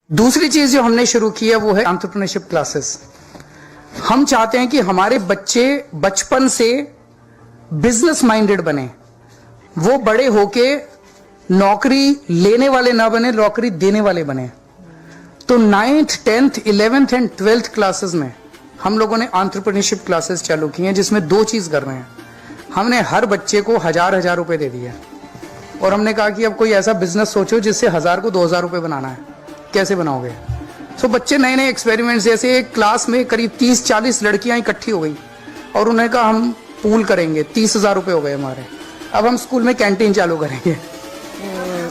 दूसरी चीज जो हमने शुरू की है वो है एंटरप्रेन्योरशिप क्लासेस। हम चाहते हैं कि हमारे बच्चे बचपन से बिजनेस माइंडेड बने, वो बड़े होके नौकरी लेने वाले ना बने, नौकरी देने वाले बने। तो 9th, 10th, 11th and 12th classes में हम लोगों ने एंटरप्रेन्योरशिप क्लासेस चालू की हैं, जिसमें दो चीज कर रहे हैं। हमने हर बच्चे को 1000 रुपए दे दिए और हमने कहा कि अब कोई ऐसा बिजनेस सोचो जिससे 1000 को 2000 रुपए बनाना है, कैसे बनाओगे। सो बच्चे नए नए एक्सपेरिमेंट्स, जैसे एक क्लास में करीब 30-40 लड़कियां इकट्ठी हो गई और उन्होंने कहा हम पूल करेंगे, 30,000 रुपए हो गए हमारे, अब हम स्कूल में कैंटीन चालू करेंगे।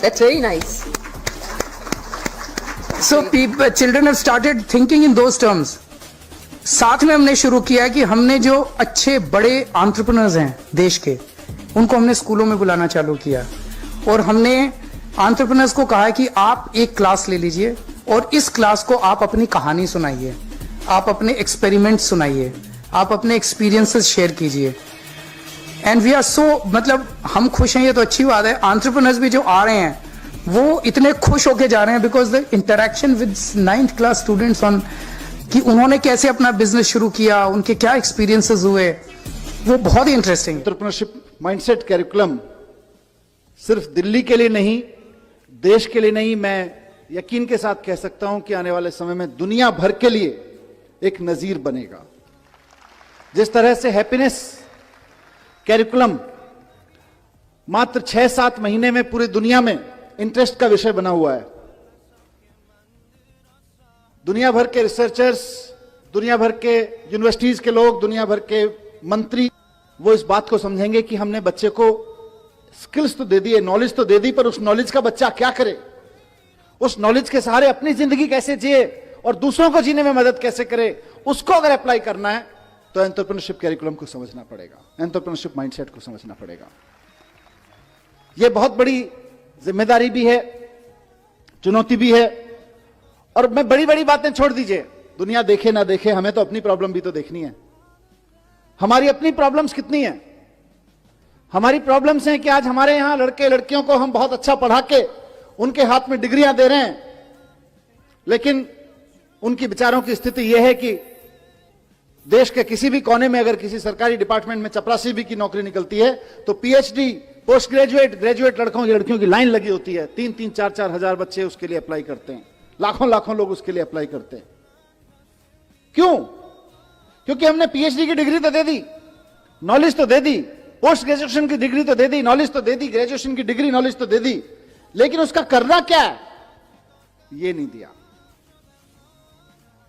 That's very nice. So children have started thinking in those terms. साथ में हमने शुरू किया कि हमने जो अच्छे बड़े एंटरप्रेन्योर्स हैं देश के, उनको हमने स्कूलों में बुलाना चालू किया और हमने एंटरप्रेन्योर्स को कहा कि आप एक क्लास ले लीजिए और इस क्लास को आप अपनी कहानी सुनाइए, आप अपने एक्सपेरिमेंट सुनाइए, आप अपने एक्सपीरियंसेस शेयर कीजिए। एंड वी आर सो, मतलब हम खुश हैं, ये तो अच्छी बात है। एंटरप्रेन्योर्स भी जो आ रहे हैं वो इतने खुश होके जा रहे हैं because the interaction with 9th class students on कि उन्होंने कैसे अपना बिजनेस शुरू किया, उनके क्या एक्सपीरियंसेस हुए, वो बहुत ही इंटरेस्टिंग। एंटरप्रेन्योरशिप माइंडसेट कैरिकुलम सिर्फ दिल्ली के लिए नहीं, देश के लिए नहीं, मैं यकीन के साथ कह सकता हूं कि आने वाले समय में दुनिया भर के लिए एक नजीर बनेगा। जिस तरह से हैप्पीनेस कैरिकुलम मात्र 6-7 महीने में पूरी दुनिया में इंटरेस्ट का विषय बना हुआ है, दुनिया भर के रिसर्चर्स, दुनिया भर के यूनिवर्सिटीज के लोग, दुनिया भर के मंत्री, वो इस बात को समझेंगे कि हमने बच्चे को स्किल्स तो दे दी है, नॉलेज तो दे दी, पर उस नॉलेज का बच्चा क्या करे, उस नॉलेज के सहारे अपनी जिंदगी कैसे जिए और दूसरों को जीने में मदद कैसे करे, उसको अगर अप्लाई करना है तो एंटरप्रेन्योरशिप कैरिकुलम को समझना पड़ेगा, एंटरप्रेन्योरशिप माइंडसेट को समझना पड़ेगा। यह बहुत बड़ी जिम्मेदारी भी है, चुनौती भी है। और मैं बड़ी बड़ी बातें छोड़ दीजिए, दुनिया देखे ना देखे, हमें तो अपनी प्रॉब्लम भी तो देखनी है। हमारी अपनी प्रॉब्लम्स कितनी है? हमारी प्रॉब्लम्स हैं कि आज हमारे यहां लड़के लड़कियों को हम बहुत अच्छा पढ़ा के उनके हाथ में डिग्रियां दे रहे हैं, लेकिन उनकी बेचारों की स्थिति यह है कि देश के किसी भी कोने में अगर किसी सरकारी डिपार्टमेंट में चपरासी भी की नौकरी निकलती है तो पीएचडी, पोस्ट ग्रेजुएट, ग्रेजुएट लड़कियों की लाइन लगी होती है। 3-3, 4-4 हजार बच्चे उसके लिए अप्लाई करते हैं, लाखों लोग उसके लिए अप्लाई करते हैं। क्यों? क्योंकि हमने पीएचडी की डिग्री तो दे दी, नॉलेज तो दे दी, पोस्ट ग्रेजुएशन की डिग्री तो दे दी, नॉलेज तो दे दी, ग्रेजुएशन की डिग्री नॉलेज तो दे दी, लेकिन उसका करना क्या है ये नहीं दिया।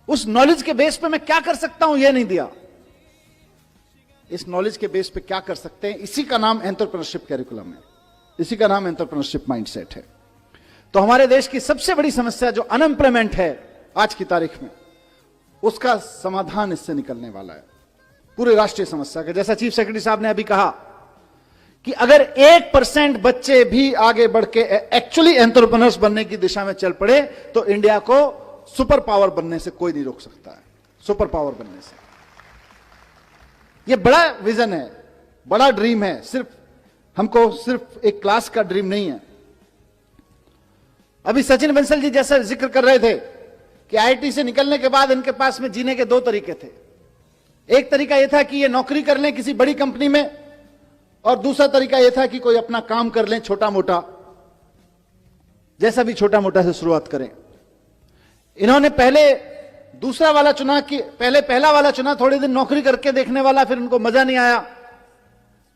उस नॉलेज के बेस पे मैं क्या कर सकता हूं ये नहीं दिया। इस नॉलेज के बेस पे क्या कर सकते हैं, इसी का नाम एंटरप्रेन्योरशिप कैरिकुलम है, इसी का नाम एंटरप्रेन्योरशिप माइंडसेट है। तो हमारे देश की सबसे बड़ी समस्या जो अनएम्प्लॉयमेंट है आज की तारीख में, उसका समाधान इससे निकलने वाला है, पूरे राष्ट्रीय समस्या का। जैसा चीफ सेक्रेटरी साहब ने अभी कहा कि अगर 1% बच्चे भी आगे बढ़ के एक्चुअली एंटरप्रेन्योर्स बनने की दिशा में चल पड़े तो इंडिया को सुपर पावर बनने से कोई नहीं रोक सकता है, सुपर पावर बनने से। यह बड़ा विजन है, बड़ा ड्रीम है, हमको सिर्फ एक क्लास का ड्रीम नहीं है। अभी सचिन बंसल जी जैसा जिक्र कर रहे थे कि आईआईटी से निकलने के बाद इनके पास में जीने के 2 तरीके थे। एक तरीका यह था कि ये नौकरी कर लें किसी बड़ी कंपनी में, और दूसरा तरीका यह था कि कोई अपना काम कर लें, छोटा मोटा, जैसा भी छोटा मोटा से शुरुआत करें। इन्होंने पहले दूसरा वाला चुना कि पहले पहला वाला चुना, थोड़े दिन नौकरी करके देखने वाला, फिर उनको मजा नहीं आया,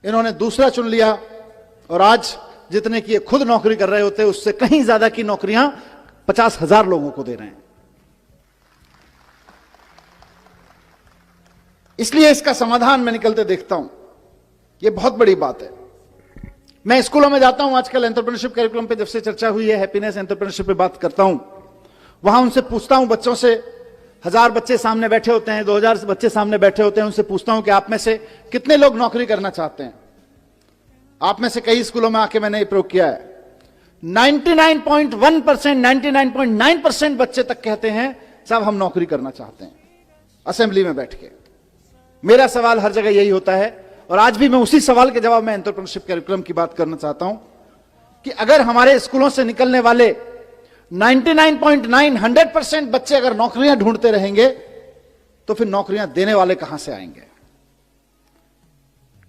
इन्होंने दूसरा चुन लिया और आज जितने की खुद नौकरी कर रहे होते उससे कहीं ज्यादा की नौकरियां 50,000 लोगों को दे रहे हैं। इसलिए इसका समाधान मैं निकलते देखता हूं, यह बहुत बड़ी बात है। मैं स्कूलों में जाता हूं आजकल, एंटरप्रेन्योरशिप कैरिकुलम पे जब से चर्चा हुई है, हैप्पीनेस एंटरप्रेन्योरशिप पे बात करता हूं, वहां उनसे पूछता हूं, बच्चों से, 1000 बच्चे सामने बैठे होते हैं, 2000 बच्चे सामने बैठे होते हैं, उनसे पूछता हूं कि आप में से कितने लोग नौकरी करना चाहते हैं। आप में से कई स्कूलों में आके मैंने ये प्रयोग किया है, 99.1%, 99.9% बच्चे तक कहते हैं साहब हम नौकरी करना चाहते हैं, असेंबली में बैठ के। मेरा सवाल हर जगह यही होता है, और आज भी मैं उसी सवाल के जवाब में एंटरप्रेन्योरशिप कैरिकुलम की बात करना चाहता हूं कि अगर हमारे स्कूलों से निकलने वाले 99.9 100% बच्चे अगर नौकरियां ढूंढते रहेंगे तो फिर नौकरियां देने वाले कहां से आएंगे?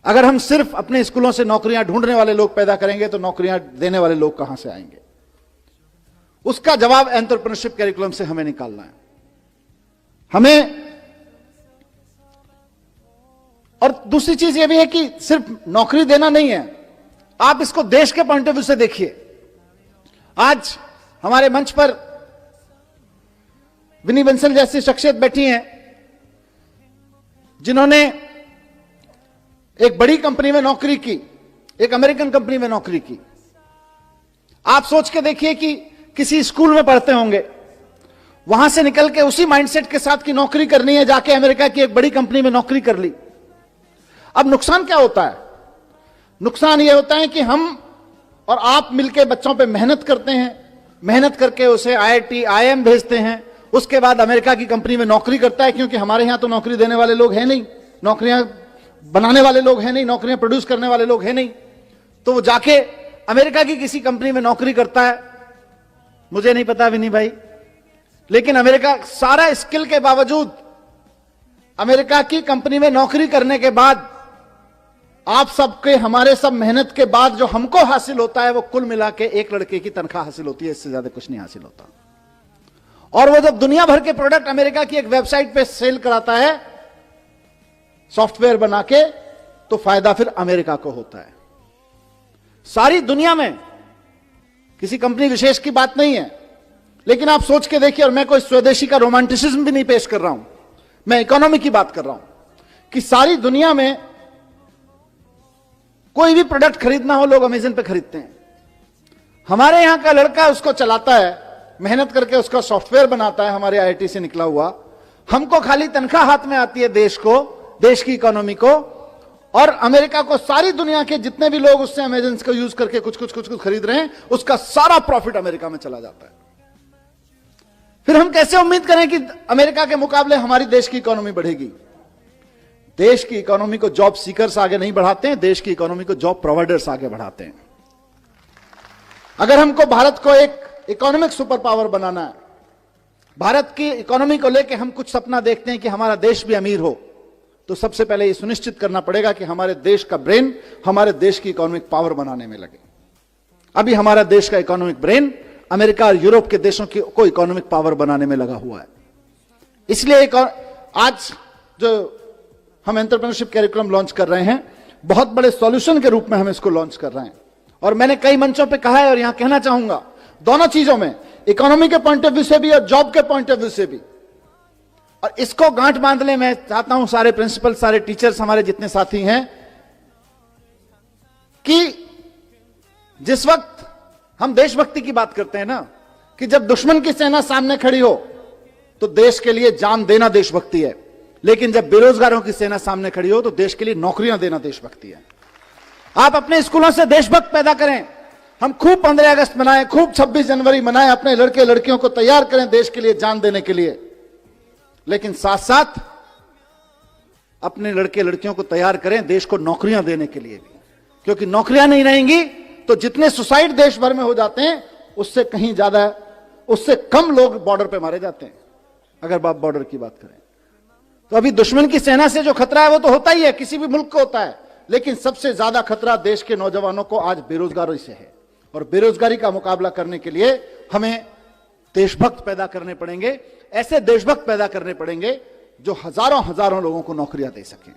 अगर हम सिर्फ अपने स्कूलों से नौकरियां ढूंढने वाले लोग पैदा करेंगे तो नौकरियां देने वाले लोग कहां से आएंगे? उसका जवाब एंटरप्रेन्योरशिप कैरिकुलम से हमें निकालना है। हमें और दूसरी चीज यह भी है कि सिर्फ नौकरी देना नहीं है, आप इसको देश के पॉइंट ऑफ व्यू से देखिए। आज हमारे मंच पर विनी बंसल जैसी शख्सियत बैठी हैं जिन्होंने एक बड़ी कंपनी में नौकरी की, एक अमेरिकन कंपनी में नौकरी की। आप सोच के देखिए कि किसी स्कूल में पढ़ते होंगे, वहां से निकल के उसी माइंडसेट के साथ की नौकरी करनी है, जाके अमेरिका की एक बड़ी कंपनी में नौकरी कर ली। अब नुकसान क्या होता है? नुकसान यह होता है कि हम और आप मिलकर बच्चों पे मेहनत करते हैं, मेहनत करके उसे IIT IIM भेजते हैं, उसके बाद अमेरिका की कंपनी में नौकरी करता है, क्योंकि हमारे यहां तो नौकरी देने वाले लोग हैं नहीं, नौकरियां बनाने वाले लोग हैं नहीं, नौकरियां प्रोड्यूस करने वाले लोग हैं नहीं, तो वो जाके अमेरिका की किसी कंपनी में नौकरी करता है। मुझे नहीं पता विनी भाई, लेकिन अमेरिका सारा स्किल के बावजूद अमेरिका की कंपनी में नौकरी करने के बाद आप सबके, हमारे सब मेहनत के बाद जो हमको हासिल होता है वो कुल मिला के एक लड़के की तनख्वाह हासिल होती है, इससे ज्यादा कुछ नहीं हासिल होता। और वो जब दुनिया भर के प्रोडक्ट अमेरिका की एक वेबसाइट पे सेल कराता है सॉफ्टवेयर बना के, तो फायदा फिर अमेरिका को होता है। सारी दुनिया में किसी कंपनी विशेष की बात नहीं है, लेकिन आप सोच के देखिए, और मैं कोई स्वदेशी का रोमांटिसिज्म भी नहीं पेश कर रहा हूं, मैं इकोनॉमी की बात कर रहा हूं कि सारी दुनिया में कोई भी प्रोडक्ट खरीदना हो लोग अमेज़न पे खरीदते हैं। हमारे यहां का लड़का उसको चलाता है, मेहनत करके उसका सॉफ्टवेयर बनाता है, हमारे IIT से निकला हुआ। हमको खाली तनख्वाह हाथ में आती है देश को, देश की इकोनॉमी को, और अमेरिका को सारी दुनिया के जितने भी लोग उससे अमेज़न को यूज करके कुछ खरीद रहे हैं, उसका सारा प्रॉफिट अमेरिका में चला जाता है। फिर हम कैसे उम्मीद करें कि अमेरिका के मुकाबले हमारी देश की इकोनॉमी बढ़ेगी? देश की इकोनॉमी को जॉब सीकर्स आगे नहीं बढ़ाते हैं, देश की इकोनॉमी को जॉब प्रोवाइडर्स आगे बढ़ाते हैं। अगर हमको भारत को एक इकोनॉमिक सुपर पावर बनाना है, भारत की इकोनॉमी को लेकर हम कुछ सपना देखते हैं कि हमारा देश भी अमीर हो, तो सबसे पहले यह सुनिश्चित करना पड़ेगा कि हमारे देश का ब्रेन हमारे देश की इकोनॉमिक पावर बनाने में लगे। अभी हमारा देश का इकोनॉमिक ब्रेन अमेरिका और यूरोप के देशों को इकोनॉमिक पावर बनाने में लगा हुआ है। इसलिए आज जो हम एंटरप्रेन्योरशिप कैरिकुलम लॉन्च कर रहे हैं, बहुत बड़े सॉल्यूशन के रूप में हम इसको लॉन्च कर रहे हैं। और मैंने कई मंचों पे कहा है और यहां कहना चाहूंगा, दोनों चीजों में, इकोनॉमी के पॉइंट ऑफ व्यू से भी और जॉब के पॉइंट ऑफ व्यू से भी। और इसको गांठ बांध ले, मैं चाहता हूं सारे प्रिंसिपल, सारे टीचर्स, हमारे जितने साथी हैं, कि जिस वक्त हम देशभक्ति की बात करते हैं ना, कि जब दुश्मन की सेना सामने खड़ी हो तो देश के लिए जान देना देशभक्ति है, लेकिन जब बेरोजगारों की सेना सामने खड़ी हो तो देश के लिए नौकरियां देना देशभक्ति है। आप अपने स्कूलों से देशभक्त पैदा करें, हम खूब 15 अगस्त मनाएं, खूब 26 जनवरी मनाएं, अपने लड़के लड़कियों को तैयार करें देश के लिए जान देने के लिए, लेकिन साथ साथ अपने लड़के लड़कियों को तैयार करें देश को नौकरियां देने के लिए भी, क्योंकि नौकरियां नहीं रहेंगी तो जितने सुसाइड देश भर में हो जाते हैं उससे कहीं ज्यादा, उससे कम लोग बॉर्डर पे मारे जाते हैं। अगर आप बॉर्डर की बात करें तो अभी दुश्मन की सेना से जो खतरा है वो तो होता ही है, किसी भी मुल्क को होता है, लेकिन सबसे ज्यादा खतरा देश के नौजवानों को आज बेरोजगारी से है। और बेरोजगारी का मुकाबला करने के लिए हमें देशभक्त पैदा करने पड़ेंगे, ऐसे देशभक्त पैदा करने पड़ेंगे जो हजारों हजारों लोगों को नौकरियां दे सकें।